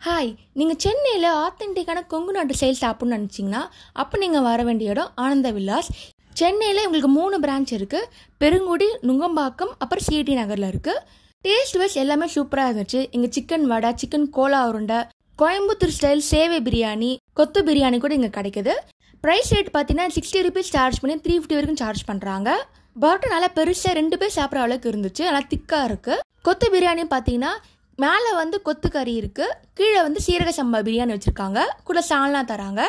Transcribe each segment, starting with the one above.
Hi, நீங்கள் சென்னையில் ஆத்தென்டிக்கான கொங்கு நாட்டு ஸ்டைல் சாப்பிட்ணுன்னு நினச்சிங்கன்னா அப்போ நீங்கள் வர வேண்டிய இடம் ஆனந்த விலாஸ். சென்னையில் உங்களுக்கு 3 பிரான்ச் இருக்குது. பெருங்குடி, நுங்கம்பாக்கம், அப்புறம் சிஐடி நகரில் இருக்குது. டேஸ்ட் வைஸ் எல்லாமே சூப்பராக இருந்துச்சு. இங்கே சிக்கன் வடை, சிக்கன் கோலா உருண்டை, கோயம்புத்தூர் ஸ்டைல் சேவை பிரியாணி, கொத்து பிரியாணி கூட இங்கே கிடைக்குது. ப்ரைஸ் ரேட் பார்த்தீங்கன்னா 60 rupees சார்ஜ் பண்ணி 350 வரைக்கும் சார்ஜ் பண்ணுறாங்க. பரோட்டா நல்லா பெருசாக 2 பேர் சாப்பிட்ற அளவுக்கு இருந்துச்சு. நல்லா திக்காக இருக்குது. கொத்து பிரியாணி பார்த்தீங்கன்னா மேலே வந்து கொத்து கறி இருக்குது, கீழே வந்து சீரக சம்பா பிரியாணி வச்சுருக்காங்க, கூட சால்னா தராங்க.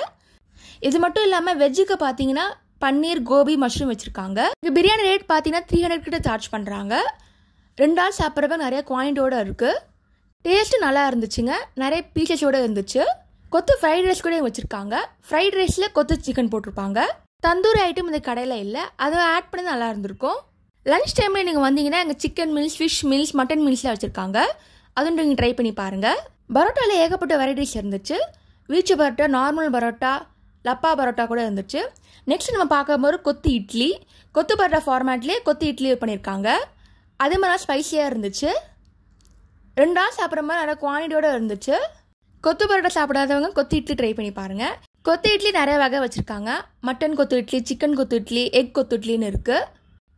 இது மட்டும் இல்லாமல் வெஜ்ஜுக்கு பார்த்தீங்கன்னா பன்னீர், கோபி, மஷ்ரூம் வச்சுருக்காங்க. இங்கே பிரியாணி ரேட் பார்த்தீங்கன்னா 300 கிட்ட சார்ஜ் பண்ணுறாங்க. 2 ஆள் சாப்பிட்றப்ப நிறைய குவாயிண்டோடு இருக்குது. டேஸ்ட்டு நல்லா இருந்துச்சுங்க. நிறைய பீசஸோடு இருந்துச்சு. கொத்து ஃப்ரைட் ரைஸ் கூட வச்சுருக்காங்க. ஃப்ரைட் ரைஸில் கொத்து சிக்கன் போட்டிருப்பாங்க. தந்தூரி ஐட்டம் இந்த கடையில் இல்லை, அதை ஆட் பண்ணி நல்லா இருந்திருக்கும். லன்ச் டைமில் நீங்கள் வந்தீங்கன்னா இங்கே chicken meals, fish meals, mutton மீல்ஸ்லாம் வச்சுருக்காங்க. அதுவும் நீங்கள் ட்ரை பண்ணி பாருங்கள். பரோட்டாவில் ஏகப்பட்ட வெரைட்டிஸ் இருந்துச்சு. வீச்சு பரோட்டா, நார்மல் பரோட்டா, லப்பா பரோட்டா கூட இருந்துச்சு. நெக்ஸ்ட் நம்ம பார்க்கும்போது கொத்து இட்லி. கொத்து பரோட்டா ஃபார்மேட்லேயே கொத்து இட்லி பண்ணியிருக்காங்க. அதே மாதிரி ஸ்பைஸியாக இருந்துச்சு. 2 ஆள் சாப்பிட்ற மாதிரி நிறைய குவான்டிட்டியோடு இருந்துச்சு. கொத்து பரோட்டா சாப்பிடாதவங்க கொத்து இட்லி ட்ரை பண்ணி பாருங்கள். கொத்து இட்லி நிறைய வகை வச்சுருக்காங்க. மட்டன் கொத்து இட்லி, சிக்கன் கொத்து இட்லி, எக் கொத்து இட்லின்னு இருக்குது.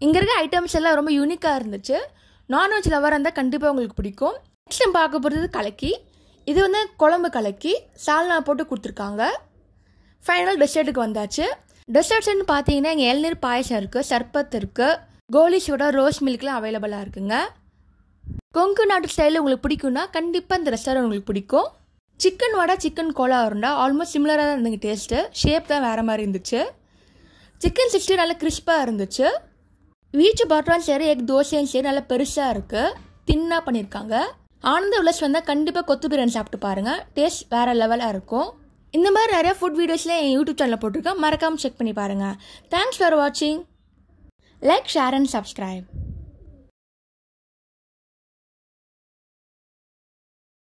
இங்கே இருக்க ஐட்டம்ஸ் எல்லாம் ரொம்ப யூனிக்காக இருந்துச்சு. நான்வெஜ் லவராக இருந்தால் கண்டிப்பாக உங்களுக்கு பிடிக்கும். நெக்ஸ்ட் நம்ம பார்க்க போகிறது கலக்கி. இது வந்து குழம்பு கலக்கி சால்னா போட்டு கொடுத்துருக்காங்க. ஃபைனல் டெசர்ட்டுக்கு வந்தாச்சு. டெசர்ட்ஸ்ன்னு பார்த்தீங்கன்னா இங்கே இளநீர் பாயசம் இருக்குது, சர்பத் இருக்குது, கோலி சோடா, ரோஸ் மில்க்லாம் அவைலபிளாக இருக்குங்க. கொங்கு நாட்டு ஸ்டைலில் உங்களுக்கு பிடிக்கும்னா கண்டிப்பாக இந்த ரெஸ்டாரண்ட் உங்களுக்கு பிடிக்கும். சிக்கன் வடை, சிக்கன் கோலா உருண்டா ஆல்மோஸ்ட் சிமிலராக தான் இருந்துங்க. டேஸ்ட்டு ஷேப் தான் வேறு மாதிரி இருந்துச்சு. சிக்கன் 60 நல்லா கிறிஸ்பாக இருந்துச்சு. வீச்சு பரோட்டாவும் சரி, எக் தோசையும் சரி நல்லா பெருசாக இருக்குது, தின்னாக பண்ணியிருக்காங்க. ஆனந்த விலாஸ் வந்தால் கண்டிப்பாக கொத்து பிரியாணி சாப்பிட்டு பாருங்கள். டேஸ்ட் வேறு லெவலாக இருக்கும். இந்த மாதிரி நிறையா ஃபுட் வீடியோஸ்லாம் என் யூடியூப் சேனலில் போட்டிருக்கேன், மறக்காமல் செக் பண்ணி பாருங்கள். தேங்க்ஸ் ஃபார் வாட்சிங். Like, share and subscribe.